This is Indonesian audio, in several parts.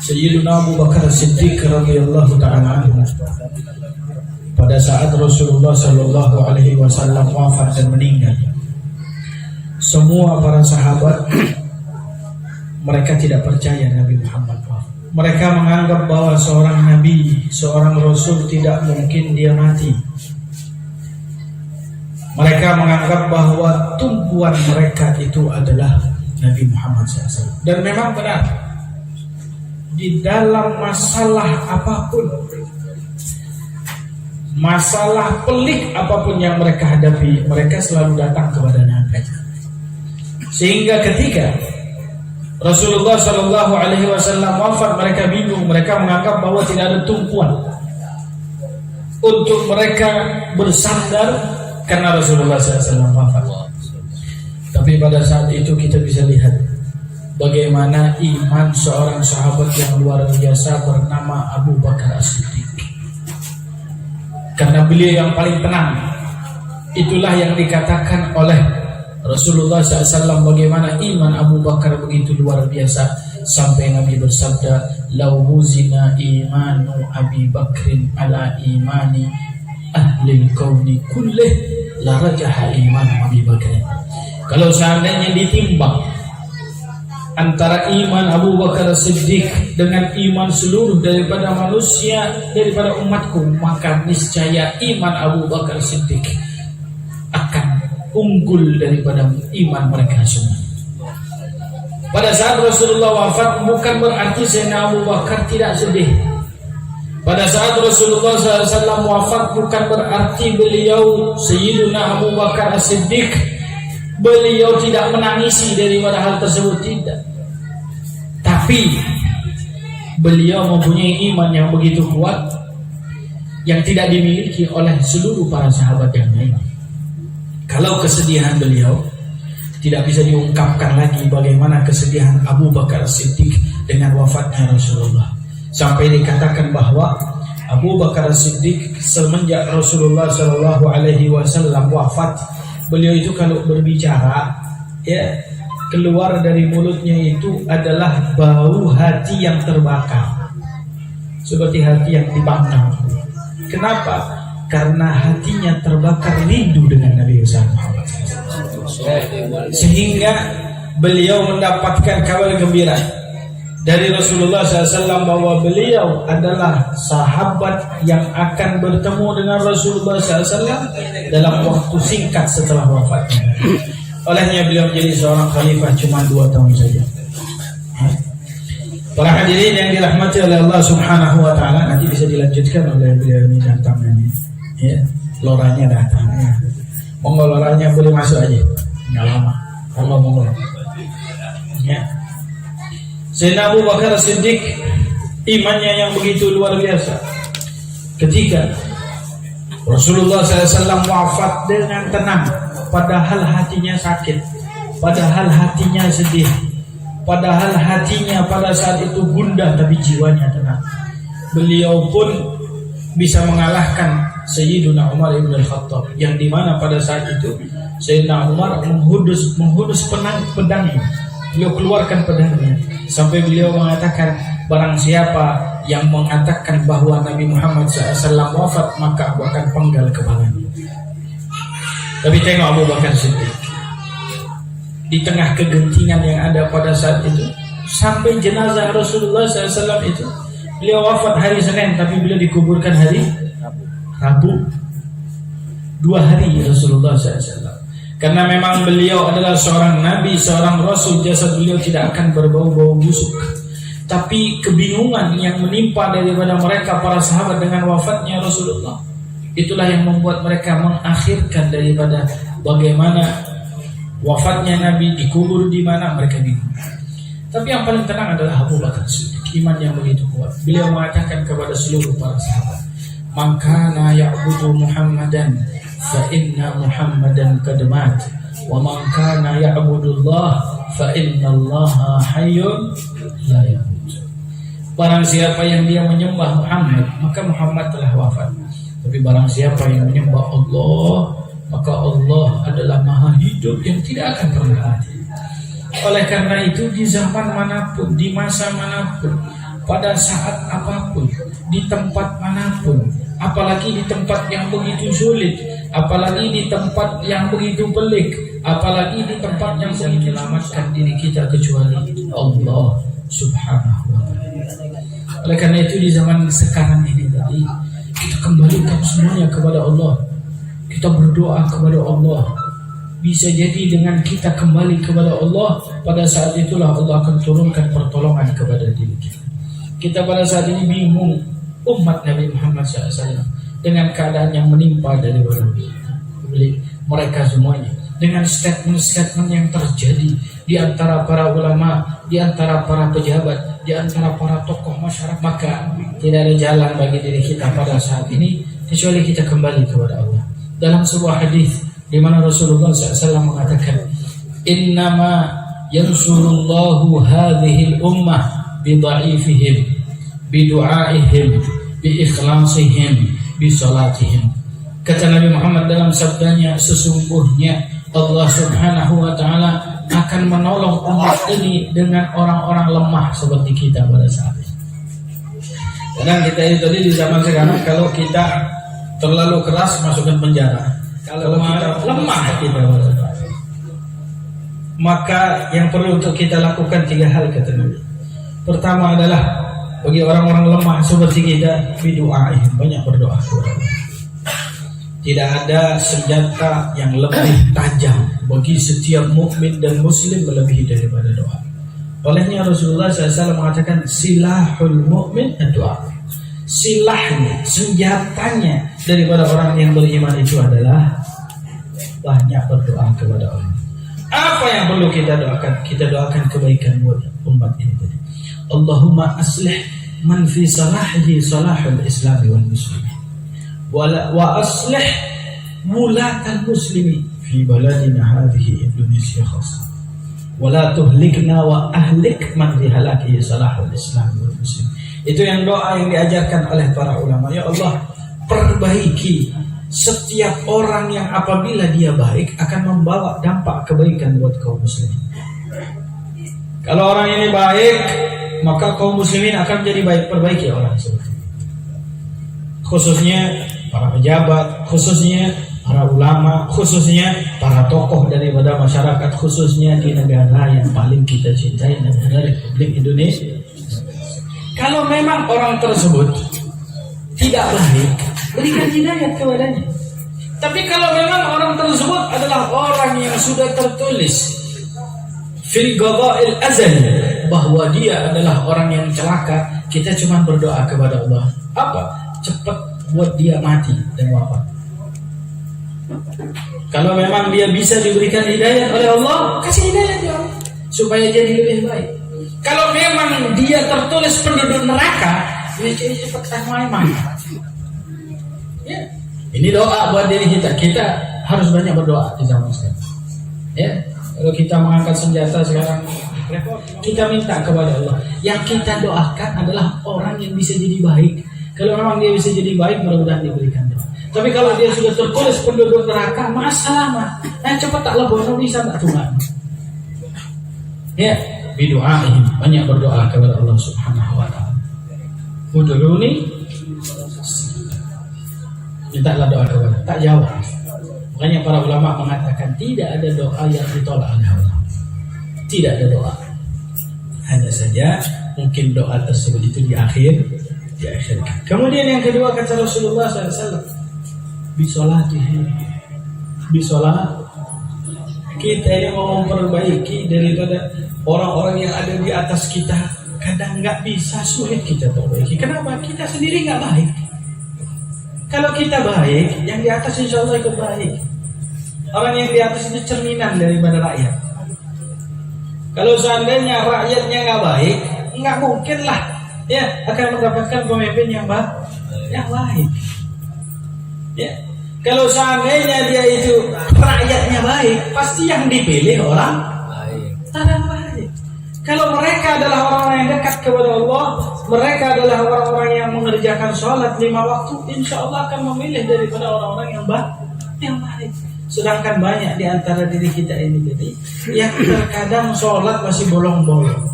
Sayyiduna Abu Bakar Siddiq radhiyallahu ta'ala anhu, pada saat Rasulullah sallallahu alaihi wasallam wafat dan meninggal, semua para sahabat mereka tidak percaya Nabi Muhammad wafat. Mereka menganggap bahwa seorang nabi, seorang rasul tidak mungkin dia mati. Mereka menganggap bahwa tumpuan mereka itu adalah Nabi Muhammad SAW. Dan memang benar, di dalam masalah apapun, masalah pelik apapun yang mereka hadapi, mereka selalu datang kepada Nabi. Sehingga ketika Rasulullah Shallallahu Alaihi Wasallam wafat, mereka bingung. Mereka menganggap bahwa tidak ada tumpuan untuk mereka bersandar karena Rasulullah SAW wafat. Tapi pada saat itu kita bisa lihat bagaimana iman seorang sahabat yang luar biasa bernama Abu Bakar As-Siddiq. Karena beliau yang paling tenang. Itulah yang dikatakan oleh Rasulullah SAW bagaimana iman Abu Bakar begitu luar biasa, sampai Nabi bersabda, "Lau huzina imanu Abi Bakrin ala imani ahli kauni kullih la rajaha iman Abi Bakrin." Kalau seandainya ditimbang antara iman Abu Bakar Siddiq dengan iman seluruh daripada manusia, daripada umatku, maka niscaya iman Abu Bakar Siddiq akan unggul daripada iman mereka semua. Pada saat Rasulullah wafat, bukan berarti Sayyidina Abu Bakar tidak sedih. Pada saat Rasulullah SAW wafat, bukan berarti beliau Sayyiduna Abu Bakar As-Siddiq beliau tidak menangisi daripada hal tersebut, tidak. Tapi beliau mempunyai iman yang begitu kuat yang tidak dimiliki oleh seluruh para sahabat yang lain. Kalau kesedihan beliau tidak bisa diungkapkan lagi, bagaimana kesedihan Abu Bakar Siddiq dengan wafatnya Rasulullah. Sampai dikatakan bahwa Abu Bakar Siddiq semenjak Rasulullah SAW wafat, beliau itu kalau berbicara, ya, keluar dari mulutnya itu adalah bau hati yang terbakar, seperti hati yang dipanggang. Kenapa? Karena hatinya terbakar rindu dengan Nabi Muhammad, sehingga beliau mendapatkan kabar gembira dari Rasulullah SAW bahwa beliau adalah sahabat yang akan bertemu dengan Rasulullah SAW dalam waktu singkat setelah wafatnya. Olehnya beliau menjadi seorang khalifah cuma 2 tahun saja. Para hadirin yang dirahmati oleh Allah Subhanahu wa Ta'ala, nanti bisa dilanjutkan oleh beliau ini datang ini. Ya, loranya datang. Ya. Monggo loranya boleh masuk aja, nggak lama. Monggo. Ya. Sayyidina Abu Bakar Siddiq imannya yang begitu luar biasa. Ketika Rasulullah SAW wafat dengan tenang, padahal hatinya sakit, padahal hatinya sedih, padahal hatinya pada saat itu gundah, tapi jiwanya tenang. Beliau pun bisa mengalahkan Sayyiduna Umar ibn al-Khattab, yang dimana pada saat itu Sayyidina Umar menghudus pedangnya. Beliau keluarkan pedangnya sampai beliau mengatakan, barang siapa yang mengatakan bahwa Nabi Muhammad SAW wafat, maka aku akan penggal kepalanya. Tapi tengok Abu Bakar Siddiq, di tengah kegentingan yang ada pada saat itu, sampai jenazah Rasulullah SAW itu, beliau wafat hari Senin, tapi beliau dikuburkan hari Rabu. 2 hari Rasulullah SAW. Karena memang beliau adalah seorang nabi, seorang rasul, jasad beliau tidak akan berbau-bau busuk. Tapi kebingungan yang menimpa daripada mereka para sahabat dengan wafatnya Rasulullah, itulah yang membuat mereka mengakhirkan daripada bagaimana wafatnya Nabi, dikubur di mana, mereka bingung. Tapi yang paling tenang adalah Abu Bakar Siddiq, iman yang begitu kuat. Beliau mengatakan kepada seluruh para sahabat, "Man kana ya'budu Muhammadan fa inna Muhammadan qad mat, wa man kana ya'budu Allah fa inna Allah hayyun la yamut." Barang siapa yang dia menyembah Muhammad, maka Muhammad telah wafat. Tapi barang siapa yang menyembah Allah, maka Allah adalah maha hidup yang tidak akan pernah mati. Oleh karena itu, di zaman manapun, di masa manapun, pada saat apapun, di tempat manapun, apalagi di tempat yang begitu sulit, apalagi di tempat yang begitu pelik, apalagi di tempat yang begitu menyelamatkan diri kita kecuali Allah Subhanahu wa ta'ala. Oleh karena itu di zaman sekarang ini tadi, kita kembalikan semuanya kepada Allah. Kita berdoa kepada Allah. Bisa jadi dengan kita kembali kepada Allah, pada saat itulah Allah akan turunkan pertolongan kepada diri kita. Kita pada saat ini bingung, umat Nabi Muhammad SAW, dengan keadaan yang menimpa dari mereka semuanya, dengan statement-statement yang terjadi di antara para ulama, di antara para pejabat, di antara para tokoh masyarakat, maka tidak ada jalan bagi diri kita pada saat ini kecuali kita kembali kepada Allah. Dalam sebuah hadis di mana Rasulullah SAW mengatakan, innama yansurullahu hadhil ummah bidha'ifihim, bidu'aihim, biikhlasihim, bisalatihim. Kata Nabi Muhammad dalam sabdanya, sesungguhnya Allah Subhanahu wa ta'ala akan menolong umat ini dengan orang-orang lemah seperti kita pada saat ini. Kadang kita itu tadi di zaman sekarang, kalau kita terlalu keras masukkan penjara, kalau kita lemah kita, maka yang perlu untuk kita lakukan 3 hal kata Nabi. Pertama adalah bagi orang-orang lemah seperti kita, bidu'aih, banyak berdoa kepada Allah. Tidak ada senjata yang lebih tajam bagi setiap mukmin dan muslim melebihi daripada doa. Olehnya Rasulullah SAW mengatakan, silahul mu'min doa. Silahnya, senjatanya daripada orang yang beriman itu adalah banyak berdoa kepada Allah. Apa yang perlu kita doakan? Kita doakan kebaikan buat umat ini tadi. Allahumma aslih man fi salahihi salahul Islam wal muslimin, wa aslih wulatal muslimin fi baladina hadhihi Indonesia khas, wa la tuhlikna wa ahlik man fi halakihi salahul Islam wal muslimin. Itu yang doa yang diajarkan oleh para ulama. Ya Allah, perbaiki setiap orang yang apabila dia baik akan membawa dampak kebaikan buat kaum muslimin. Kalau orang ini baik, maka kaum muslimin akan menjadi baik. Perbaiki orang seperti itu. Khususnya para pejabat, khususnya para ulama, khususnya para tokoh daripada masyarakat, khususnya di negara yang paling kita cintai, negara Republik Indonesia. Kalau memang orang tersebut tidak baik, berikan hidayah kepadanya. Tapi kalau memang orang tersebut adalah orang yang sudah tertulis fil qada'il azali bahwa dia adalah orang yang celaka, kita cuma berdoa kepada Allah. Apa? Cepat buat dia mati dan wafat. Kalau memang dia bisa diberikan hidayah oleh Allah, kasih hidayah dia supaya jadi lebih baik. Kalau memang dia tertulis penduduk neraka, dia jadi cepat mati. Ya, ini doa buat diri kita. Kita harus banyak berdoa di zaman sekarang. Ya, kalau kita mengangkat senjata sekarang, kita minta kepada Allah. Yang kita doakan adalah orang yang bisa jadi baik. Kalau memang dia bisa jadi baik, mudah-mudahan diberikan doa. Tapi kalau dia sudah tertulis penduduk neraka, masalah. Cepat tak lebih bisa tak Tuhan. Ya, bidu'aihim, banyak berdoa kepada Allah Subhanahu wa ta'ala. Uduluni, mintalah doa kepada, tak jawab. Makanya para ulama mengatakan tidak ada doa yang ditolak oleh Allah. Tidak ada doa. Hanya saja mungkin doa tersebut itu diakhirkan. Kemudian yang kedua kata Rasulullah SAW, bisolatihi, bisolat. Kita ini mau memperbaiki daripada orang-orang yang ada di atas kita. Kadang nggak bisa, sulit kita perbaiki. Kenapa? Kita sendiri nggak baik. Kalau kita baik, yang di atas insya Allah ikut baik. Orang yang di atas itu cerminan daripada rakyat. Kalau seandainya rakyatnya nggak baik, nggak mungkin lah ya akan mendapatkan pemimpin yang baik. Ya. Kalau seandainya dia itu rakyatnya baik, pasti yang dipilih orang baik. Kalau mereka adalah orang-orang yang dekat kepada Allah, mereka adalah orang-orang yang mengerjakan sholat 5 waktu, insya Allah akan memilih daripada orang-orang yang baik. Sedangkan banyak di antara diri kita ini jadi yang terkadang sholat masih bolong-bolong.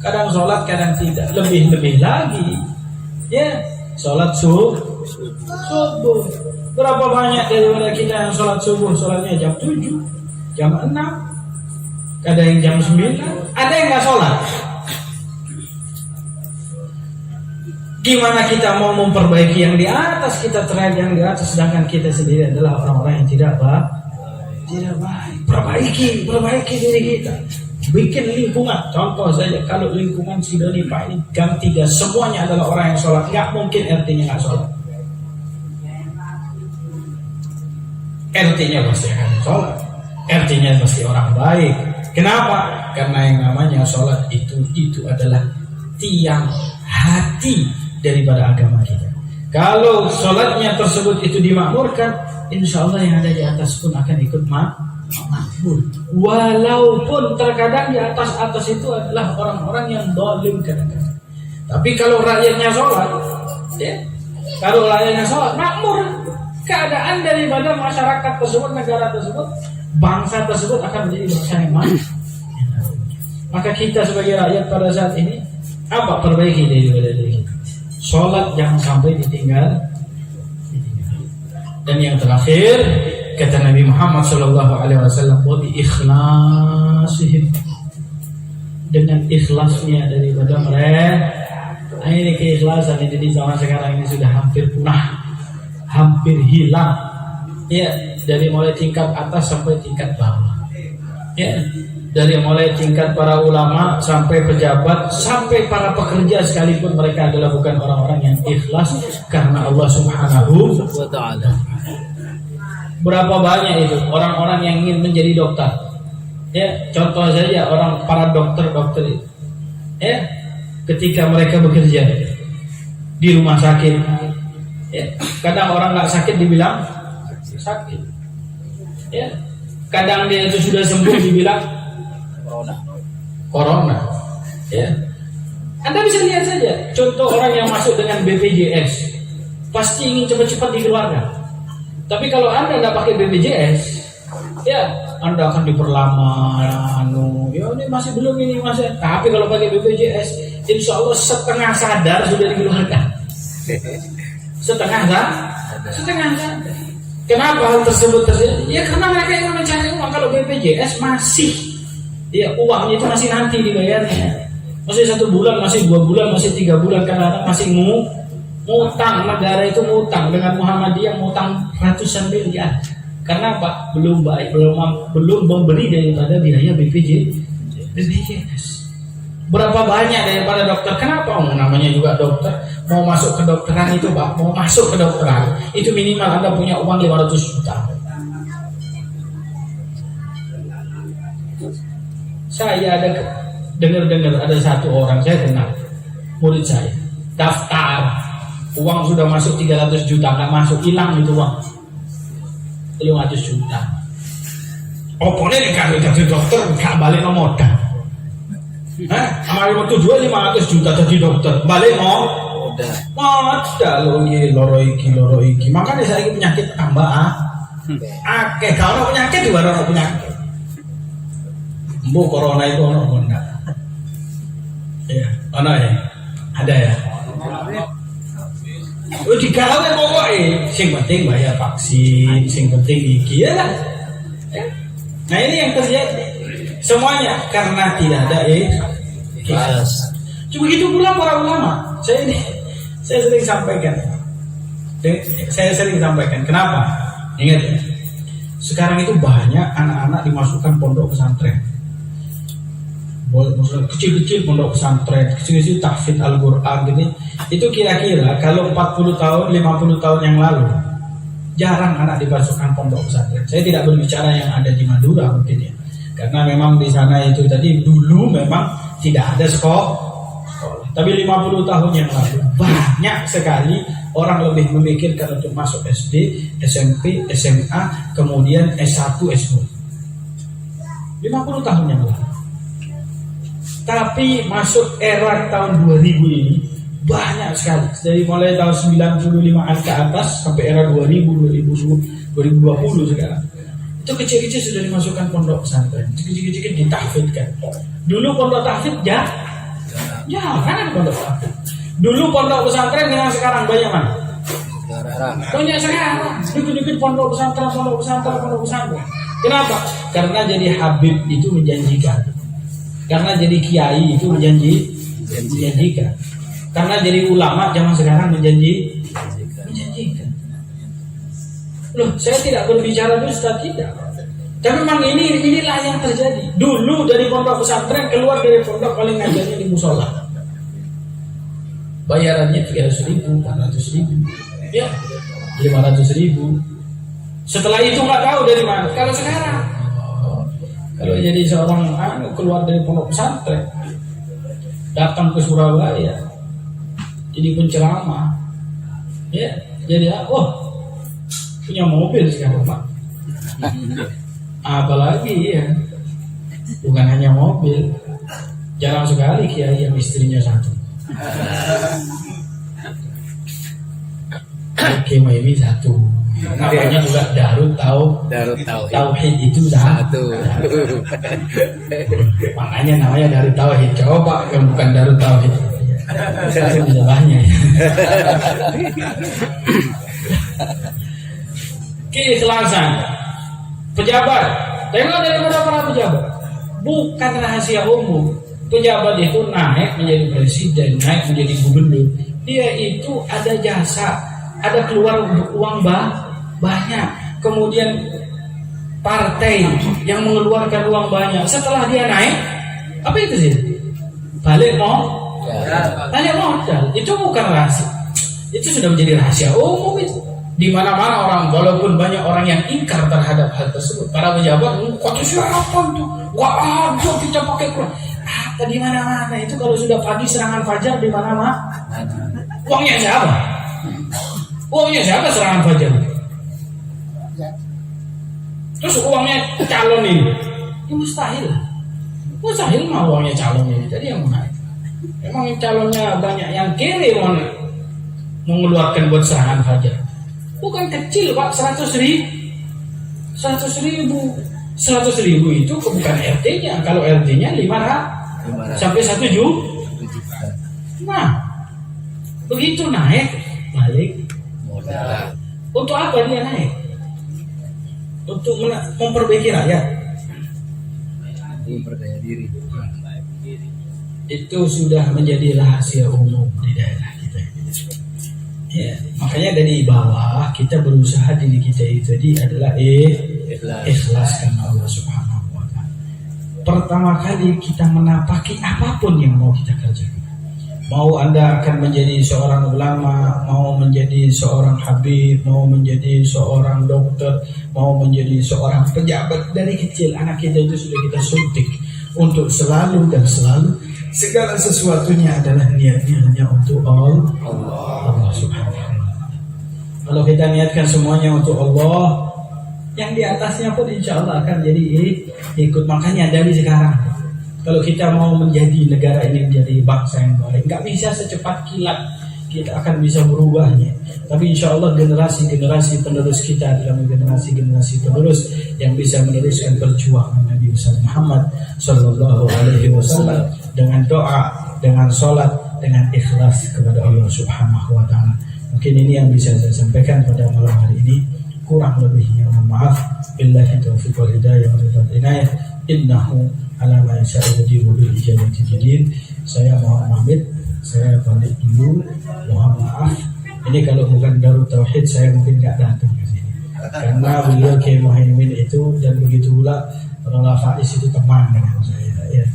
kadang sholat, kadang tidak. Lebih-lebih lagi, ya, sholat subuh. Berapa banyak daripada kita yang sholat subuh, sholatnya jam 7, jam 6, ada yang jam 9, ada yang nggak sholat. Gimana kita mau memperbaiki yang di atas, kita teriak yang di atas, sedangkan kita sendiri adalah orang-orang yang tidak baik. Perbaiki diri kita. Bikin lingkungan. Contoh saja, kalau lingkungan Sidonipa ini gang 3 semuanya adalah orang yang sholat, nggak mungkin RT-nya nggak sholat. RT-nya pasti akan sholat. RT-nya pasti orang baik. Kenapa? Karena yang namanya sholat itu adalah tiang hati daripada agama kita. Kalau sholatnya tersebut itu dimakmurkan, insya Allah yang ada di atas pun akan ikut makmur. Walaupun terkadang di atas itu adalah orang-orang yang zalim kadang-kadang. Tapi kalau rakyatnya sholat, ya, kalau rakyatnya sholat makmur, keadaan daripada masyarakat tersebut, negara tersebut, bangsa tersebut akan menjadi bangsa yang makmur. Maka kita sebagai rakyat pada saat ini apa perbaiki daripada diri kita? Sholat jangan sampai ditinggal. Dan yang terakhir kata Nabi Muhammad SAW, wa bi ikhlasihim, dengan ikhlasnya daripada mereka. Ini keikhlasan ini di zaman sekarang ini sudah hampir punah, hampir hilang. Ya, dari mulai tingkat atas sampai tingkat bawah. Ya, dari mulai tingkat para ulama sampai pejabat sampai para pekerja sekalipun, mereka adalah bukan orang-orang yang ikhlas karena Allah Subhanahu wa ta'ala. Berapa banyak itu orang-orang yang ingin menjadi dokter, ya, contoh saja para dokter itu, ya, ketika mereka bekerja di rumah sakit, ya, kadang orang nggak sakit dibilang sakit, ya, kadang dia itu sudah sembuh dibilang corona, ya. Anda bisa lihat saja contoh orang yang masuk dengan BPJS pasti ingin cepat-cepat dikeluarkan. Tapi kalau Anda nggak pakai BPJS, ya Anda akan diperlama, ya ini masih belum ini masih. Tapi kalau pakai BPJS, insya Allah setengah sadar sudah dikeluarkan. Setengah sadar. Kenapa hal tersebut terjadi? Ya karena mereka yang mencari uang. Kalau BPJS masih, ya uangnya itu masih nanti dibayarnya. Masih 1 bulan, masih 2 bulan, masih 3 bulan, karena masih ngutang. Negara itu ngutang dengan Muhammadiyah, ngutang ratusan miliar. Karena apa? Belum memberi daripada biaya BPJS. Berapa banyak daripada dokter? Kenapa? Namanya juga dokter. Mau masuk ke dokteran itu, Pak, mau masuk ke dokteran itu minimal Anda punya uang 500 juta. Saya ada dengar ada satu orang saya kenal, murid saya, daftar, uang sudah masuk 300 juta, nggak masuk, hilang itu uang 500 juta. Opone dikasih jadi dokter nggak balik no modal. Amari waktu 500 juta jadi dokter, balik no modal loro iki. Makanya saya ini penyakit tambah akeh, kalau penyakit juga ada penyakit. Bu corona itu ono enggak? Ya, ono ya. Ada ya. Digawe pokoknya, sing penting bayar vaksin, sing penting iki ya lah. Nah ini yang terjadi. Semuanya karena tidak ada ikhlas. Cuma begitu pula para ulama. Saya sering sampaikan. Kenapa? Ingat ya. Sekarang itu banyak anak-anak dimasukkan pondok pesantren. Kecil-kecil pondok pesantren, kecil-kecil tahfidz Al-Quran gitu. Itu kira-kira kalau 40 tahun, 50 tahun yang lalu jarang anak dimasukkan pondok pesantren. Saya tidak berbicara yang ada di Madura mungkin ya. Karena memang di sana itu tadi dulu memang tidak ada sekolah. Tapi 50 tahun yang lalu banyak sekali orang lebih memikirkan untuk masuk SD, SMP, SMA, kemudian S1, S2. 50 tahun yang lalu. Tapi masuk era tahun 2000 ini banyak sekali. Dari mulai tahun 95-an ke atas sampai era 2020 sekarang. Itu kecil-kecil sudah dimasukkan pondok pesantren. Kecil-kecil ditahfidkan. Dulu pondok tahfidz Jangan ada pondok pesantren. Dulu pondok pesantren dengan sekarang banyak mana? Banyak sekarang. Dikit-dikit pondok pesantren. Kenapa? Karena jadi habib itu menjanjikan. Karena jadi kiai itu menjanjikan. Karena jadi ulama zaman sekarang menjanjikan. Loh, saya tidak berbicara dusta, tidak. Tapi memang inilah yang terjadi. Dulu dari pondok pesantren keluar dari pondok paling ngajarnya di musola. Bayarannya 300.000, 400.000, ya 500.000. Setelah itu nggak tahu dari mana. Kalau sekarang, kalau jadi seorang keluar dari pondok pesantren, datang ke Surabaya, jadi penceramah, ya jadi punya mobil sekarang, Pak. Apalagi ya, bukan hanya mobil, jarang sekali kiai yang istrinya satu. Kema ini satu. Namanya juga Darut Tauhid itu satu. Makanya namanya Darut Tauhid. Coba yang bukan Darut Tauhid, pasti bisa banyak. Keikhlasan pejabat, tengok daripada para pejabat, bukan rahasia umum. Pejabat itu naik menjadi presiden, naik menjadi gubernur, dia itu ada jasa, ada keluar uang banyak. Kemudian partai yang mengeluarkan uang banyak. Setelah dia naik, apa itu sih? Balik modal. Itu bukan rahasia. Itu sudah menjadi rahasia umum itu. Di mana-mana orang, walaupun banyak orang yang ingkar terhadap hal tersebut, para pejabat, kata siapa itu? Wah, kita pakai Quran. Apa di mana-mana itu kalau sudah pagi serangan fajar di mana-mana? Uangnya siapa? Uangnya siapa serangan fajar? Terus uangnya calon ini? Ya mustahil mah uangnya calon ini. Jadi yang mana? Emang calonnya banyak yang kiri mana? Mengeluarkan buat serangan fajar. Bukan kecil, Pak, 100.000 itu bukan RT-nya. Kalau RT-nya 500 sampai 1 juta. Nah, begitu naik balik modal. Untuk apa dia naik? Untuk memperbaiki rakyat. Memperdaya diri. Itu sudah menjadi rahasia umum di daerah kita. Ya, makanya dari bawah kita berusaha diri kita itu tadi adalah ikhlas karena Allah Subhanahu wa Ta'ala. Pertama kali kita menapaki apapun yang mau kita kerjakan. Mau Anda akan menjadi seorang ulama, mau menjadi seorang habib, mau menjadi seorang dokter, mau menjadi seorang pejabat, dari kecil anak kita itu sudah kita suntik untuk selalu segala sesuatunya adalah niatnya hanya untuk Allah Subhanahu wa Ta'ala. Kalau kita niatkan semuanya untuk Allah, yang di atasnya pun insya Allah akan jadi ikut. Makanya dari sekarang, kalau kita mau menjadi negara ini menjadi bangsa yang baik, nggak bisa secepat kilat kita akan bisa berubahnya. Tapi insya Allah generasi penerus kita adalah generasi penerus yang bisa meneruskan perjuangan Nabi Muhammad Sallallahu Alaihi Wasallam dengan doa, dengan sholat, dengan ikhlas kepada Allah Subhanahu Wa Taala. Mungkin ini yang bisa saya sampaikan pada malam hari ini. Kurang lebihnya mohon maaf. Billahi taufiq wal hidayah wal inayah. Innahu ala ma yasha'u bil ijabati jadir. Saya mohon pamit. Saya balik dulu, mohon maaf. Ini kalau bukan Darut Tauhid saya mungkin nggak datang ke sini. Karena beliau Kiai Muhaimin itu dan begitu pula Rola Faiz itu teman dengan saya. Ya.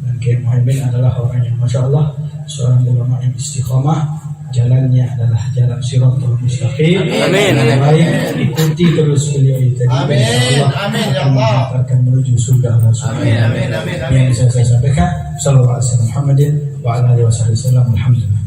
Dan Kiai Muhaimin adalah orang yang masya Allah seorang ulama yang istiqomah. Jalannya adalah jalan Shirathul Mustaqim. Amin. Baik, ikuti terus beliau itu. Amin. Amin. Ya Allah akan menuju surga Allah. Amin. Amin. Yang bisa saya sampaikan. Sallallahu alaihi wasallam Muhammadin wa ala alihi wasallam. Alhamdulillah.